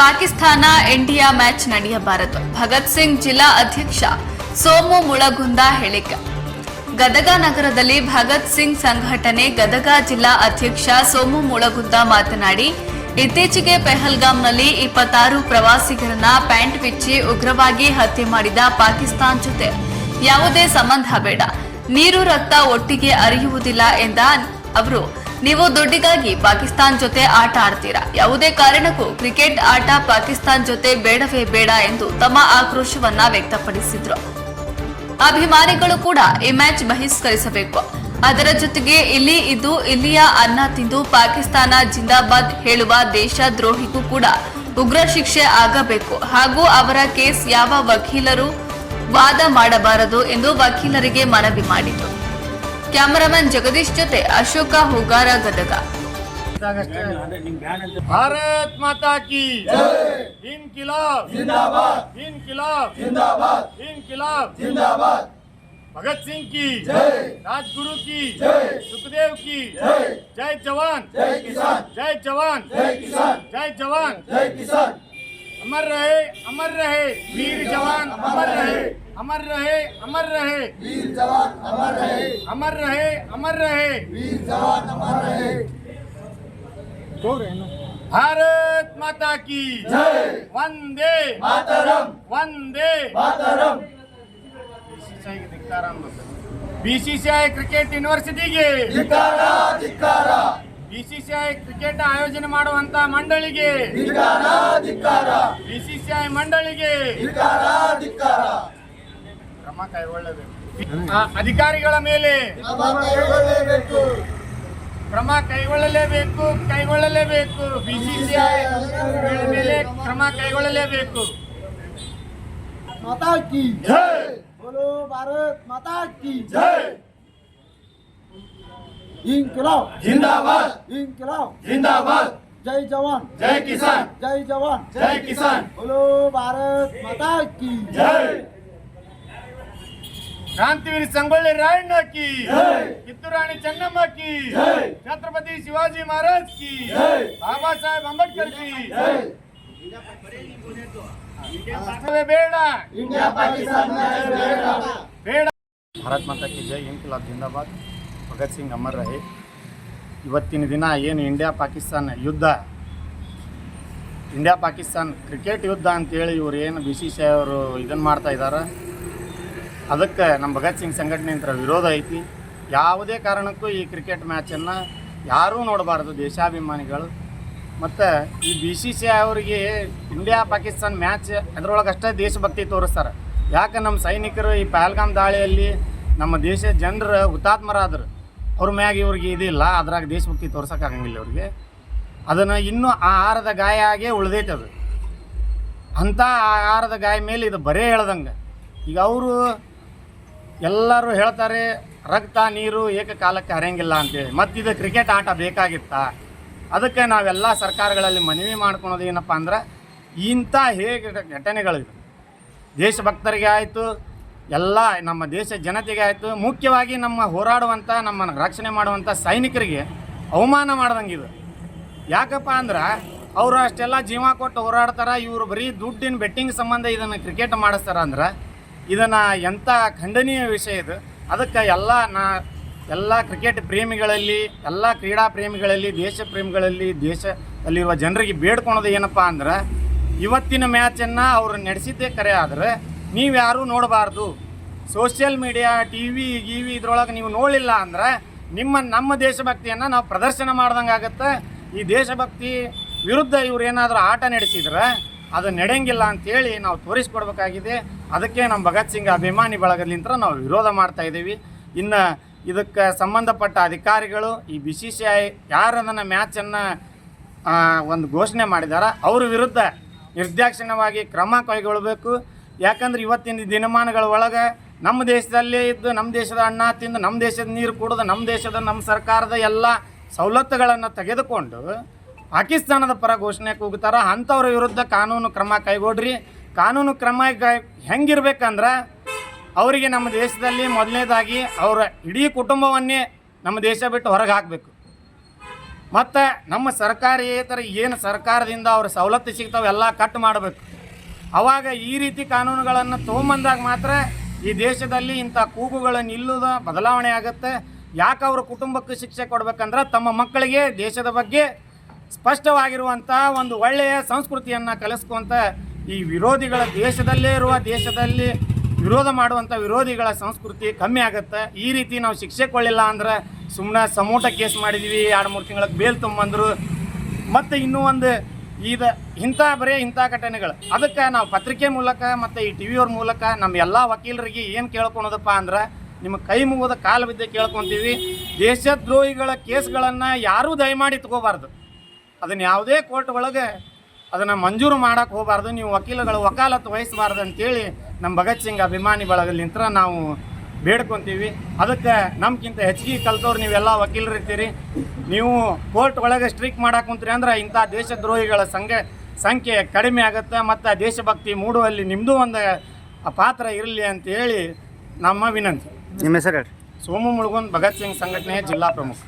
Pakistan India match ನಡೆಯಬಾರದು. ಭಗತ್ ಸಿಂಗ್ ಜಿಲ್ಲಾ ಅಧ್ಯಕ್ಷ ಸೋಮು ಮುಳಗುಂದ ಹೇಳಿಕೆ. ಗದಗ ನಗರದಲ್ಲಿ ಭಗತ್ ಸಿಂಗ್ ಸಂಘಟನೆ ಗದಗ ಜಿಲ್ಲಾ ಅಧ್ಯಕ್ಷ ಸೋಮು ಮುಳಗುಂದ ಮಾತನಾಡಿ, ಇತ್ತೀಚೆಗೆ ಪೆಹಲ್ಗಾಂನಲ್ಲಿ 26 ಪ್ರವಾಸಿಗರನ್ನ ಪ್ಯಾಂಟ್ ಬಿಚ್ಚಿ ಉಗ್ರವಾಗಿ ಹತ್ಯೆ ಮಾಡಿದ ಪಾಕಿಸ್ತಾನ ಜೊತೆ ಯಾವುದೇ ಸಂಬಂಧ ಬೇಡ, ನೀರು ರಕ್ತ ಒಟ್ಟಿಗೆ ಅರಿಯುವುದಿಲ್ಲ ಎಂದ ಅವರು, ನೀವು ದುಡ್ಡಿಗಾಗಿ ಪಾಕಿಸ್ತಾನ ಜೊತೆ ಆಟ ಆಡ್ತೀರಾ, ಯಾವುದೇ ಕಾರಣಕ್ಕೂ ಕ್ರಿಕೆಟ್ ಆಟ ಪಾಕಿಸ್ತಾನ ಜೊತೆ ಬೇಡವೇ ಬೇಡ ಎಂದು ತಮ್ಮ ಆಕ್ರೋಶವನ್ನ ವ್ಯಕ್ತಪಡಿಸಿದ್ರು. ಅಭಿಮಾನಿಗಳು ಕೂಡ ಈ ಮ್ಯಾಚ್ ಬಹಿಷ್ಕರಿಸಬೇಕು. ಅದರ ಜೊತೆಗೆ ಇಲ್ಲಿ ಇದ್ದು ಇಲ್ಲಿಯ ಅನ್ನ ತಿಂದು ಪಾಕಿಸ್ತಾನ ಜಿಂದಾಬಾದ್ ಹೇಳುವ ದೇಶದ್ರೋಹಿಗೂ ಕೂಡ ಉಗ್ರ ಶಿಕ್ಷೆ ಆಗಬೇಕು ಹಾಗೂ ಅವರ ಕೇಸ್ ಯಾವ ವಕೀಲರು ವಾದ ಮಾಡಬಾರದು ಎಂದು ವಕೀಲರಿಗೆ ಮನವಿ ಮಾಡಿದರು. ಕ್ಯಾಮರಾಮನ್ ಜಗದೀಶ್ ಜೊತೆ ಅಶೋಕ ಹೂಗಾರ, ಗದಗ. ಭಾರತ್ ಮಾತಾ ಕಿ ಇನ್ಕಿಲಾಬ್ ಜಿಂದಾಬಾದ್, ಇನ್ಕಿಲಾಬ್ ಜಿಂದಾಬಾದ್, ಇನ್ಕಿಲಾಬ್ ಜಿಂದಾಬಾದ್. भगत सिंह की जय, राजगुरु की जय, सुखदेव की जय, जय जवान जय किसान, जय जवान जय किसान, जय जवान जय किसान. अमर रहे वीर जवान, अमर रहे अमर रहे वीर जवान, अमर रहे वीर जवान, अमर रहे. भारत माता की जय, वंदे मातरम, वंदे मातरम. बीसीसीआई क्रिकेट ಯೂನಿವರ್ಸಿಟಿಗೆ ಧಿಕ್ಕಾರ, ಧಿಕ್ಕಾರ. बीसीसीआई ಕ್ರಿಕೆಟ್ ಆಯೋಜನೆ ಮಾಡುವಂತ ಮಂಡಳಿಗೆ ಧಿಕ್ಕಾರ, ಧಿಕ್ಕಾರ. बीसीसीआई ಮಂಡಳಿಗೆ ಧಿಕ್ಕಾರ, ಧಿಕ್ಕಾರ. ಕ್ರಮ ಕೈಗೊಳ್ಳಬೇಕು. ಅಧಿಕಾರಿಗಳ ಮೇಲೆ ಕ್ರಮ ಕೈಗೊಳ್ಳಲೇಬೇಕು. बीसीसीआई ಮೇಲೆ ಕ್ರಮ ಕೈಗೊಳ್ಳಲೇಬೇಕು. माता की जय, बोलो भारत माता की जय. इनकलाब जिंदाबाद, इनकलाब जिंदाबाद. जय जवान जय किसान, जय जवान जय किसान. बोलो भारत माता की जय. क्रांतिवीर संಗೊಳ್ಳಿ रायಣ್ಣ की जय, ಕಿತ್ತೂರು ರಾಣಿ ಚೆನ್ನಮ್ಮ की जय, छत्रपति शिवाजी महाराज की जय, बाबा साहेब अंबेडकर की जय. ಬೇಡ इंडिया पाकिस्तान ಬೇಡ. ಭಾರತ್ ಮಾತಾ ಕಿ ಜೈ, ಇನ್ಕಿಲಾಬ್ ಜಿಂದಾಬಾದ್, ಭಗತ್ ಸಿಂಗ್ ಅಮರ್ ರಹೆ. ಇವತ್ತಿನ ದಿನ ಏನು ಇಂಡಿಯಾ ಪಾಕಿಸ್ತಾನ್ ಕ್ರಿಕೆಟ್ ಯುದ್ಧ ಅಂತೇಳಿ ಇವ್ರು ಏನು BCCI ಅವರು ಇದನ್ನು ಮಾಡ್ತಾ ಇದ್ದಾರೆ, ಅದಕ್ಕೆ ನಮ್ಮ ಭಗತ್ ಸಿಂಗ್ ಸಂಘಟನೆಯಿಂದ ವಿರೋಧ ಐತಿ. ಯಾವುದೇ ಕಾರಣಕ್ಕೂ ಈ ಕ್ರಿಕೆಟ್ ಮ್ಯಾಚನ್ನು ಯಾರೂ ನೋಡಬಾರ್ದು, ದೇಶಾಭಿಮಾನಿಗಳು. ಮತ್ತು ಈ BCCI ಅವರಿಗೆ ಇಂಡಿಯಾ ಪಾಕಿಸ್ತಾನ್ ಮ್ಯಾಚ್ ಅದರೊಳಗೆ ಅಷ್ಟೇ ದೇಶಭಕ್ತಿ ತೋರಿಸ್ತಾರೆ. ಯಾಕೆ ನಮ್ಮ ಸೈನಿಕರು ಈ ಪಹಲ್ಗಾಮ್ ದಾಳಿಯಲ್ಲಿ ನಮ್ಮ ದೇಶದ ಜನರು ಹುತಾತ್ಮರಾದರು, ಅವ್ರ ಮ್ಯಾಗ ಇವ್ರಿಗೆ ಇದಿಲ್ಲ, ಅದ್ರಾಗ ದೇಶಭಕ್ತಿ ತೋರ್ಸೋಕ್ಕಾಗಂಗಿಲ್ಲ ಅವ್ರಿಗೆ. ಅದನ್ನು ಇನ್ನೂ ಆ ಆಹಾರದ ಗಾಯ ಆಗೇ ಉಳಿದೈತದು. ಅಂಥ ಆಹಾರದ ಗಾಯ ಮೇಲೆ ಇದು ಬರೇ ಹೇಳ್ದಂಗೆ. ಈಗ ಅವರು ಎಲ್ಲರೂ ಹೇಳ್ತಾರೆ ರಕ್ತ ನೀರು ಏಕಕಾಲಕ್ಕೆ ಹರಿಯಂಗಿಲ್ಲ ಅಂತೇಳಿ. ಮತ್ತು ಇದು ಕ್ರಿಕೆಟ್ ಆಟ ಬೇಕಾಗಿತ್ತಾ? ಅದಕ್ಕೆ ನಾವೆಲ್ಲ ಸರ್ಕಾರಗಳಲ್ಲಿ ಮನವಿ ಮಾಡ್ಕೊಳೋದು ಏನಪ್ಪ ಅಂದ್ರೆ, ಇಂಥ ಹೇಗೆ ಘಟನೆಗಳಿವೆ ದೇಶಭಕ್ತರಿಗೆ ಆಯಿತು, ಎಲ್ಲ ನಮ್ಮ ದೇಶ ಜನತೆಗೆ ಆಯಿತು, ಮುಖ್ಯವಾಗಿ ನಮ್ಮ ಹೋರಾಡುವಂಥ ನಮ್ಮನ್ನು ರಕ್ಷಣೆ ಮಾಡುವಂಥ ಸೈನಿಕರಿಗೆ ಅವಮಾನ ಮಾಡ್ದಂಗಿದೆ. ಯಾಕಪ್ಪ ಅಂದ್ರೆ ಅವರು ಅಷ್ಟೆಲ್ಲ ಜೀವ ಕೊಟ್ಟು ಹೋರಾಡ್ತಾರೆ, ಇವರು ಬರೀ ದುಡ್ಡಿನ ಬೆಟ್ಟಿಂಗ್ ಸಂಬಂಧ ಇದನ್ನು ಕ್ರಿಕೆಟ್ ಮಾಡಿಸ್ತಾರೆ ಅಂದ್ರೆ ಇದನ್ನು ಎಂಥ ಖಂಡನೀಯ ವಿಷಯ ಇದು. ಅದಕ್ಕೆ ಎಲ್ಲ ಕ್ರಿಕೆಟ್ ಪ್ರೇಮಿಗಳಲ್ಲಿ, ಎಲ್ಲ ಕ್ರೀಡಾ ಪ್ರೇಮಿಗಳಲ್ಲಿ, ದೇಶ ಪ್ರೇಮಿಗಳಲ್ಲಿ, ದೇಶದಲ್ಲಿರುವ ಜನರಿಗೆ ಬೇಡ್ಕೊಳೋದು ಏನಪ್ಪ ಅಂದ್ರೆ, ಇವತ್ತಿನ ಮ್ಯಾಚನ್ನು ಅವರು ನಡೆಸಿದ್ದೇ ಕರೆ ಆದರೆ ನೀವು ಯಾರೂ ನೋಡಬಾರ್ದು. ಸೋಷಿಯಲ್ ಮೀಡಿಯಾ, ಟಿವಿ ಇದ್ರೊಳಗೆ ನೀವು ನೋಡಲಿಲ್ಲ ಅಂದ್ರೆ ನಮ್ಮ ದೇಶಭಕ್ತಿಯನ್ನು ನಾವು ಪ್ರದರ್ಶನ ಮಾಡ್ದಂಗೆ ಆಗುತ್ತೆ. ಈ ದೇಶಭಕ್ತಿ ವಿರುದ್ಧ ಇವ್ರು ಏನಾದರೂ ಆಟ ನಡೆಸಿದ್ರೆ ಅದು ನಡೆಯಂಗಿಲ್ಲ ಅಂಥೇಳಿ ನಾವು ತೋರಿಸ್ಕೊಡ್ಬೇಕಾಗಿದೆ. ಅದಕ್ಕೆ ನಮ್ಮ ಭಗತ್ ಸಿಂಗ್ ಅಭಿಮಾನಿ ಬಳಗಲಿಂದ ನಾವು ವಿರೋಧ ಮಾಡ್ತಾಯಿದ್ದೀವಿ. ಇನ್ನು ಇದಕ್ಕೆ ಸಂಬಂಧಪಟ್ಟ ಅಧಿಕಾರಿಗಳು ಈ BCCI ಯಾರು ಅದನ್ನು ಮ್ಯಾಚನ್ನು ಒಂದು ಘೋಷಣೆ ಮಾಡಿದ್ದಾರೆ ಅವ್ರ ವಿರುದ್ಧ ನಿರ್ದಾಕ್ಷಿಣ್ಯವಾಗಿ ಕ್ರಮ ಕೈಗೊಳ್ಳಬೇಕು. ಯಾಕಂದ್ರೆ ಇವತ್ತಿನ ದಿನಮಾನಗಳ ಒಳಗೆ ನಮ್ಮ ದೇಶದಲ್ಲೇ ಇದ್ದು, ನಮ್ಮ ದೇಶದ ಅನ್ನ ತಿಂದು, ನಮ್ಮ ದೇಶದ ನೀರು ಕುಡಿದು, ನಮ್ಮ ಸರ್ಕಾರದ ಎಲ್ಲ ಸವಲತ್ತುಗಳನ್ನು ತೆಗೆದುಕೊಂಡು ಪಾಕಿಸ್ತಾನದ ಪರ ಘೋಷಣೆ ಕೂಗುತ್ತಾರೆ. ಅಂಥವ್ರ ವಿರುದ್ಧ ಕಾನೂನು ಕ್ರಮ ಕೈಗೊಡ್ರಿ. ಕಾನೂನು ಕ್ರಮ ಹೆಂಗಿರ್ಬೇಕಂದ್ರೆ, ಅವರಿಗೆ ನಮ್ಮ ದೇಶದಲ್ಲಿ ಮೊದಲನೇದಾಗಿ ಅವರ ಇಡೀ ಕುಟುಂಬವನ್ನೇ ನಮ್ಮ ದೇಶ ಬಿಟ್ಟು ಹೊರಗೆ ಹಾಕಬೇಕು. ಮತ್ತು ನಮ್ಮ ಸರ್ಕಾರೇತರ ಏನು ಸರ್ಕಾರದಿಂದ ಅವ್ರ ಸವಲತ್ತು ಸಿಗ್ತಾವೆ ಎಲ್ಲ ಕಟ್ ಮಾಡಬೇಕು. ಆವಾಗ ಈ ರೀತಿ ಕಾನೂನುಗಳನ್ನು ತೊಗೊಂಬಂದಾಗ ಮಾತ್ರ ಈ ದೇಶದಲ್ಲಿ ಇಂಥ ಕೂಗುಗಳ ನಿಲ್ಲುದ ಬದಲಾವಣೆ ಆಗುತ್ತೆ. ಯಾಕೆ ಅವ್ರ ಕುಟುಂಬಕ್ಕೆ ಶಿಕ್ಷೆ ಕೊಡಬೇಕಂದ್ರೆ ತಮ್ಮ ಮಕ್ಕಳಿಗೆ ದೇಶದ ಬಗ್ಗೆ ಸ್ಪಷ್ಟವಾಗಿರುವಂಥ ಒಂದು ಒಳ್ಳೆಯ ಸಂಸ್ಕೃತಿಯನ್ನು ಕಲಿಸ್ಕೊಂತ ಈ ವಿರೋಧಿಗಳ ದೇಶದಲ್ಲಿ ವಿರೋಧ ಮಾಡುವಂಥ ವಿರೋಧಿಗಳ ಸಂಸ್ಕೃತಿ ಕಮ್ಮಿ ಆಗುತ್ತೆ. ಈ ರೀತಿ ನಾವು ಶಿಕ್ಷೆ ಕೊಡಲಿಲ್ಲ ಅಂದ್ರೆ ಸುಮ್ಮನೆ ಸಮೂಟ ಕೇಸ್ ಮಾಡಿದ್ವಿ, 2-3 ತಿಂಗಳಿಗೆ ಬೇಲ್ ತೊಗೊಂಬಂದರು. ಮತ್ತು ಇನ್ನೂ ಒಂದು ಬರೀ ಇಂಥ ಘಟನೆಗಳು. ಅದಕ್ಕೆ ನಾವು ಪತ್ರಿಕೆ ಮೂಲಕ ಮತ್ತು ಈ ಟಿ ವಿಯವ್ರ ಮೂಲಕ ನಮ್ಮ ಎಲ್ಲ ವಕೀಲರಿಗೆ ಏನು ಕೇಳ್ಕೊಳೋದಪ್ಪ ಅಂದ್ರೆ, ನಿಮ್ಮ ಕೈ ಮುಗಿದ ಕಾಲು ಬಿದ್ದೆ ಕೇಳ್ಕೊತೀವಿ, ದೇಶದ್ರೋಹಿಗಳ ಕೇಸ್ಗಳನ್ನು ಯಾರೂ ದಯಮಾಡಿ ತಗೋಬಾರ್ದು. ಅದನ್ನು ಯಾವುದೇ ಕೋರ್ಟ್ ಒಳಗೆ ಅದನ್ನು ಮಂಜೂರು ಮಾಡೋಕ್ಕೆ ಹೋಗಬಾರ್ದು. ನೀವು ವಕೀಲಗಳು ವಕಾಲತ್ತು ವಹಿಸಬಾರ್ದು ಅಂತೇಳಿ ನಮ್ಮ ಭಗತ್ ಸಿಂಗ್ ಅಭಿಮಾನಿ ಬಳಗಲಿಂತ್ರ ನಾವು ಬೇಡ್ಕೊತೀವಿ. ಅದಕ್ಕೆ ನಮ್ಗಿಂತ ಹೆಚ್ಚಿಗೆ ಕಲ್ತವ್ರು ನೀವೆಲ್ಲ ವಕೀಲರು ಇರ್ತೀರಿ. ನೀವು ಕೋರ್ಟ್ ಒಳಗೆ ಸ್ಟ್ರಿಕ್ ಮಾಡಕ್ಕೆ ಕುಂತೀರಿ ಅಂದ್ರೆ ಇಂಥ ದೇಶದ್ರೋಹಿಗಳ ಸಂಖ್ಯೆ ಕಡಿಮೆ ಆಗುತ್ತೆ ಮತ್ತು ದೇಶಭಕ್ತಿ ಮೂಡುವಲ್ಲಿ ನಿಮ್ಮದು ಒಂದು ಪಾತ್ರ ಇರಲಿ ಅಂತೇಳಿ ನಮ್ಮ ವಿನಂತಿ. ನಿಮ್ಮ ಹೆಸರು ಹೇಳ್ರಿ. ಸೋಮು ಮುಳುಗುಂದ್ ಭಗತ್ ಸಿಂಗ್ ಸಂಘಟನೆಯ ಜಿಲ್ಲಾ ಪ್ರಮುಖ.